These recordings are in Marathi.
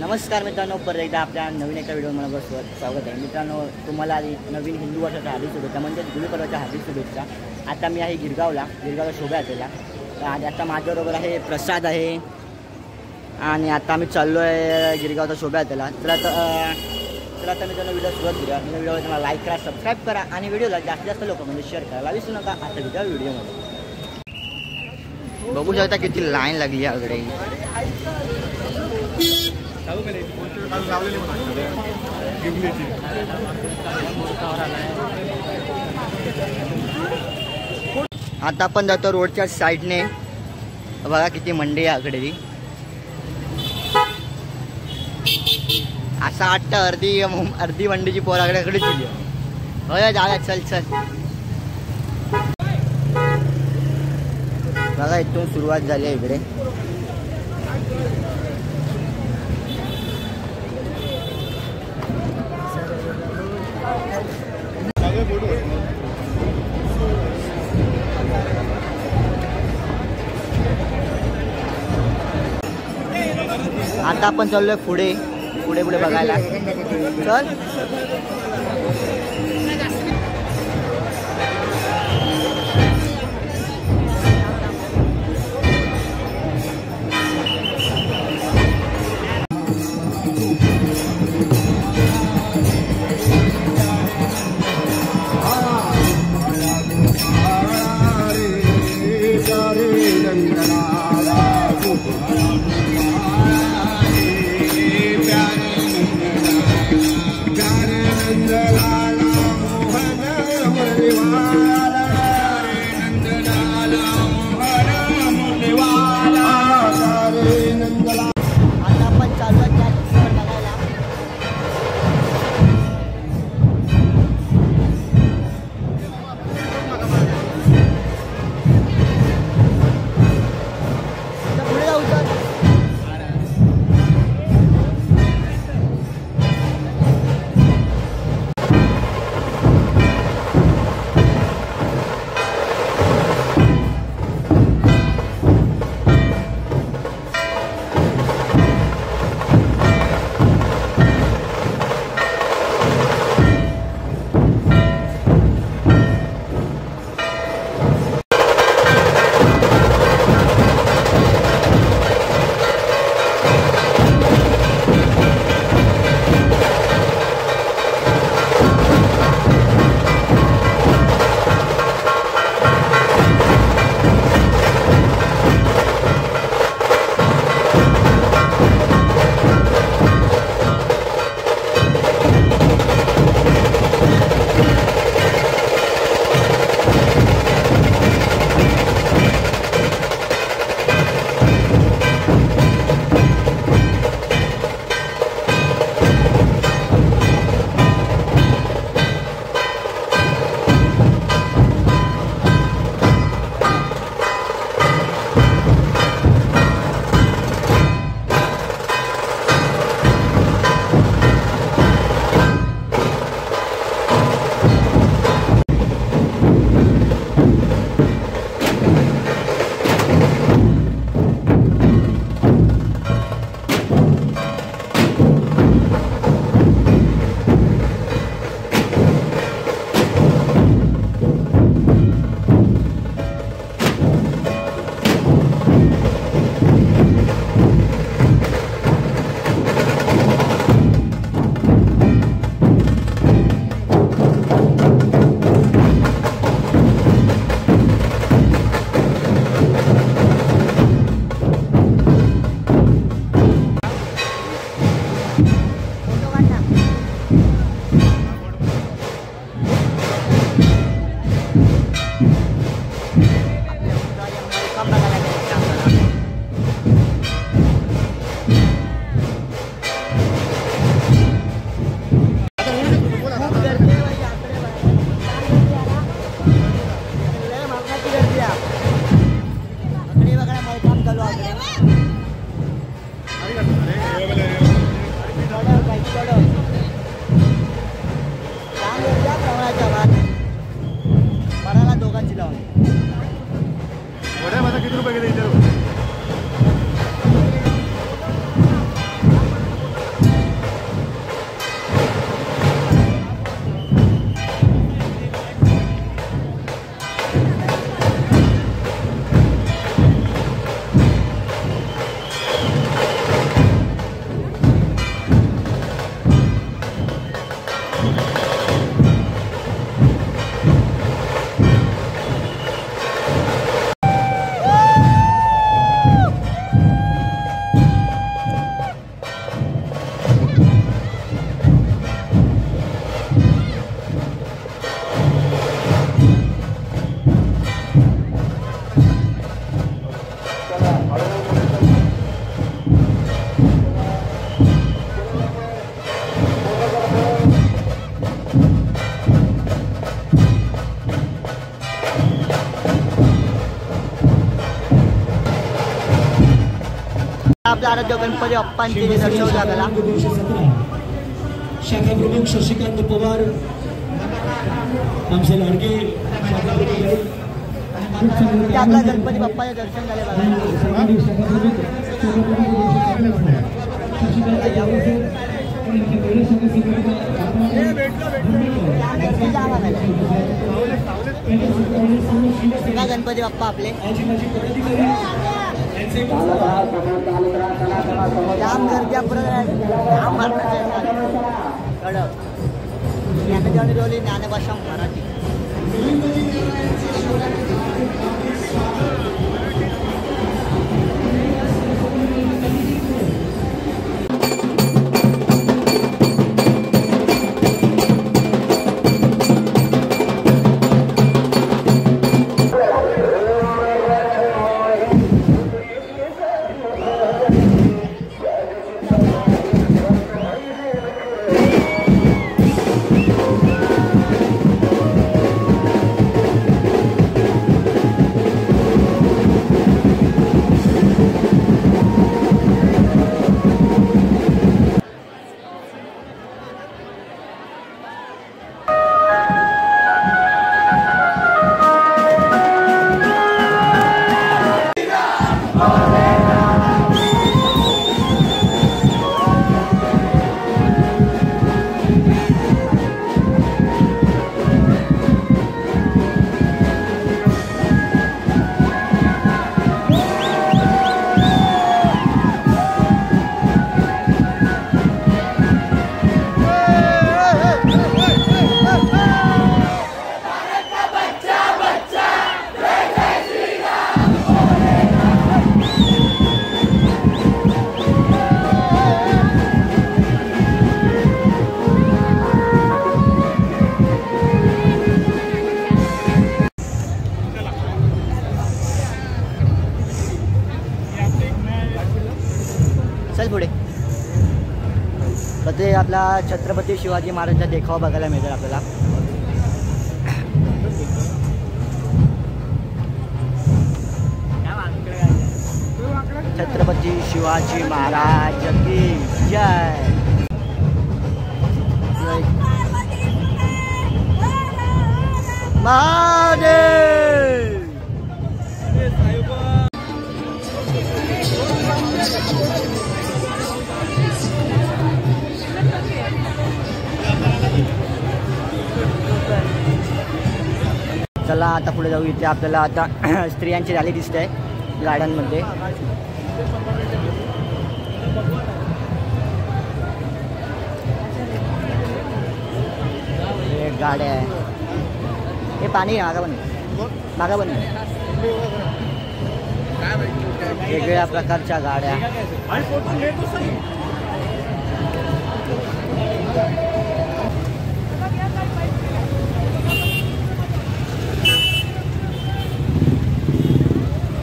नमस्कार मित्रांनो, परत एकदा आपल्या नवीन एका व्हिडिओ मला स्वागत आहे. मित्रांनो, तुम्हाला नवीन हिंदू वर्षाच्या हार्दिक शुभेच्छा, म्हणजे गुढीपाडव्याच्या हार्दिक शुभेच्छा. आता मी आहे गिरगावला शोभा यात्रेला. आणि आता माझ्याबरोबर आहे प्रसाद आहे आणि आता आम्ही चाललो आहे गिरगावचा शोभा यात्रेला. तर आता मित्रांनो व्हिडिओ सुरुवात करूया. व्हिडिओ तुम्हाला लाईक करा, सबस्क्राईब करा आणि व्हिडिओला जास्तीत जास्त लोकांमध्ये शेअर करायला विसरू नका. आता व्हिडिओमध्ये बघू शकता किती लाईन लागली याकडे. आता आपण जातो रोडच्या साईडने. बघा किती मंडी आहे आकडे ती. असा वाटतं अर्धी मंडीची पोराकडेच दिली. होय दादा, चल चल. बघा इथून सुरुवात झाली आहे इकडे. आता आपण चाललोय पुढे बघायला. चल. आपल्या आराध्य गणपती बाप्पांचे दर्शन होतं आपल्याला. शाखा प्रमुख शशिकांत पवार आमचे लाडके आपला गणपती बाप्पाचे दर्शन झाले बघा. गणपती बाप्पा आपले जाम गर्दी ज्ञानदेवानी ज्ञानभाषा मराठी. चल पुढे. तर ते आपला छत्रपती शिवाजी महाराजांचा देखावा बघायला मिळेल आपल्याला. छत्रपती शिवाजी महाराज की जय. महादेव. चला आता पुढे जाऊ. इथे आपल्याला आता स्त्रियांची रॅली दिसते आहे गाड्यांमध्ये. एक गाड्या आहे. हे पाणी आहे मागा पण वेगवेगळ्या प्रकारच्या गाड्या.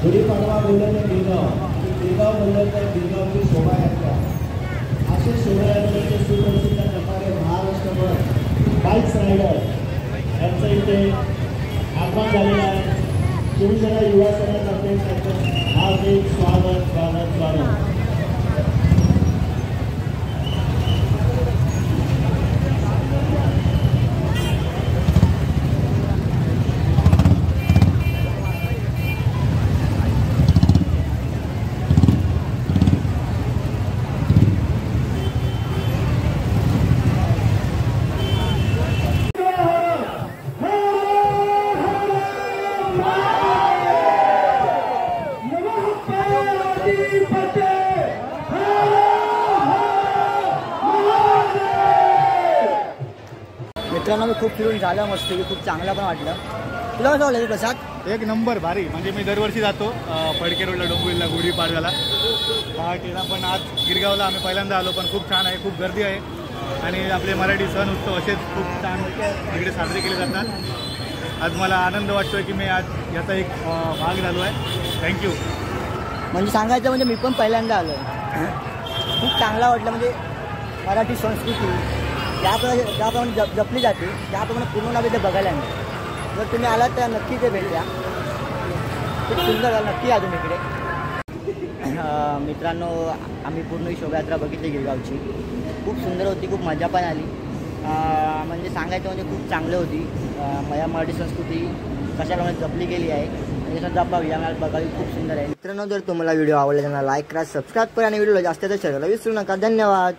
गुढीपाडवा बोलल्याने गिरगाव बोलल्याने गिरगावची शोभायात्रा. असे शोभायात्रेचे सुप्रसिद्ध प्रकारे महाराष्ट्रभर बाईक्स रायडर यांचं इथे आगमन झालेलं आहे. शिवसेना युवा सेनेतर्फे त्यांचं हार्दिक स्वागत. मित्रांनो मी खूप फिरून झालं मस्त की खूप चांगला पण वाटलं. तुला कसं वाटलं प्रसाद? एक नंबर भारी. म्हणजे मी दरवर्षी जातो फडके रोडला डोंबिवलीला गुढीपाडव्याला पहाटेला, पण आज गिरगावला आम्ही पहिल्यांदा आलो. पण खूप छान आहे, खूप गर्दी आहे आणि आपले मराठी सण उत्सव असेच खूप छान इकडे साजरे केले जातात. आज मला आनंद वाटतोय की मी आज याचा एक भाग झालो आहे. थँक्यू. म्हणजे सांगायचं म्हणजे मी पण पहिल्यांदा आलो आहे. खूप चांगला वाटलं. म्हणजे मराठी संस्कृती ज्याप्रमाणे जपली जाते त्याप्रमाणे पूर्ण नाव इथे बघायला मिळते. जर तुम्ही आलात तर नक्की ते भेट द्या. खूप सुंदर नक्की या तुम्ही इकडे. मित्रांनो आम्ही पूर्ण ही शोभायात्रा बघितली गिरगावची. खूप सुंदर होती, खूप मजा पण आली. म्हणजे सांगायचं म्हणजे खूप चांगलं होती. मराठी संस्कृती कशाप्रमाणे जपली गेली आहे आणि जपावी आम्हाला बघावी खूप सुंदर आहे. मित्रांनो जर तुम्हाला व्हिडिओ आवडला त्यांना लाईक करा, सबस्क्राईब करा आणि व्हिडिओला जास्त शेअर करायला विसरू नका. धन्यवाद.